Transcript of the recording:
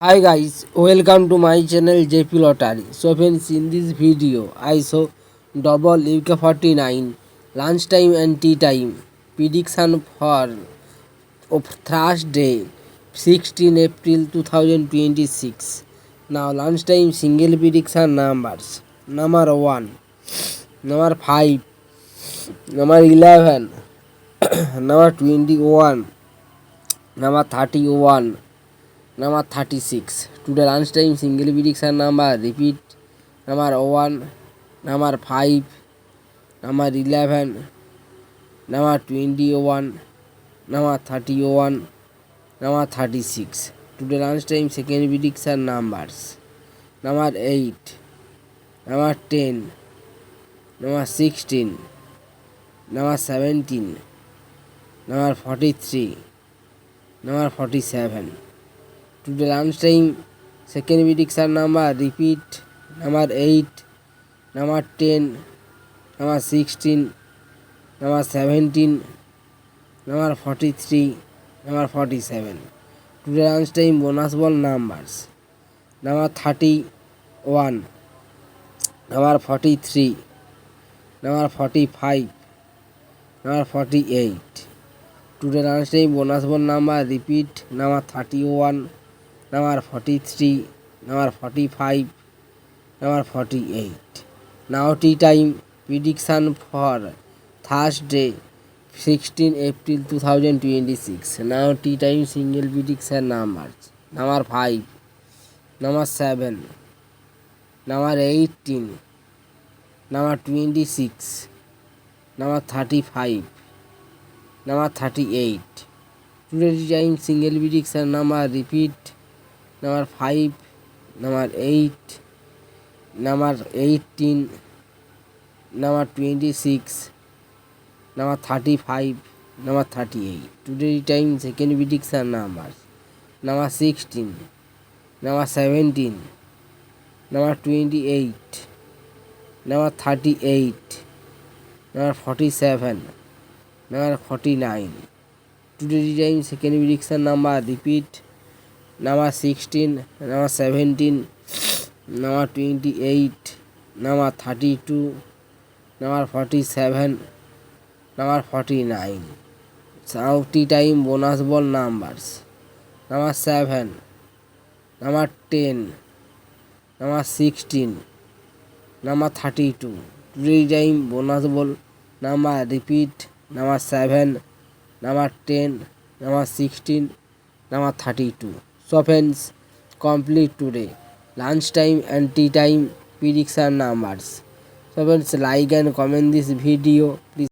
Hi guys, welcome to my channel JP Lottery. So friends, in this video I show double UK49 lunchtime and tea time prediction for of Thursday 16 April 2026. Now lunchtime single prediction numbers: number 1, number 5, number 11, number 21, number 31, number 36. Today lunchtime single prediction number repeat: number 1, number 5, number 11, number 21, number 31, number 36. Today lunchtime second prediction numbers: number 8, number 10, number 16, number 17, number 43, number 47. Today lunchtime second prediction number repeat: number 8, number 10, number 16, number 17, number 43, number 47. Today lunchtime bonus ball numbers: number 31, number 43, number 45, number 48. Today lunchtime bonus ball number repeat: number 31, number 43, number 45, number 48. Now tea time prediction for Thursday 16 April 2026. Now tea time single prediction numbers: number 5, number 7, number 18, number 26, number 35, number 38. Today tea time single prediction number repeat: number 5, number 8, number 18, number 26, number 35, number 38. Today time second prediction numbers: number 16, number 17, number 28, number 38, number 47, number 49. Today time second prediction number repeat: number 16, number 17, number 28, number 32, number 47, number 49. Now tea time bonus ball numbers: number 7, number 10, number 16, number 32. Today time bonus ball number repeat: number 7, number 10, number 16, number 32. So friends, complete today lunchtime and tea time prediction numbers. So friends, like and comment this video please.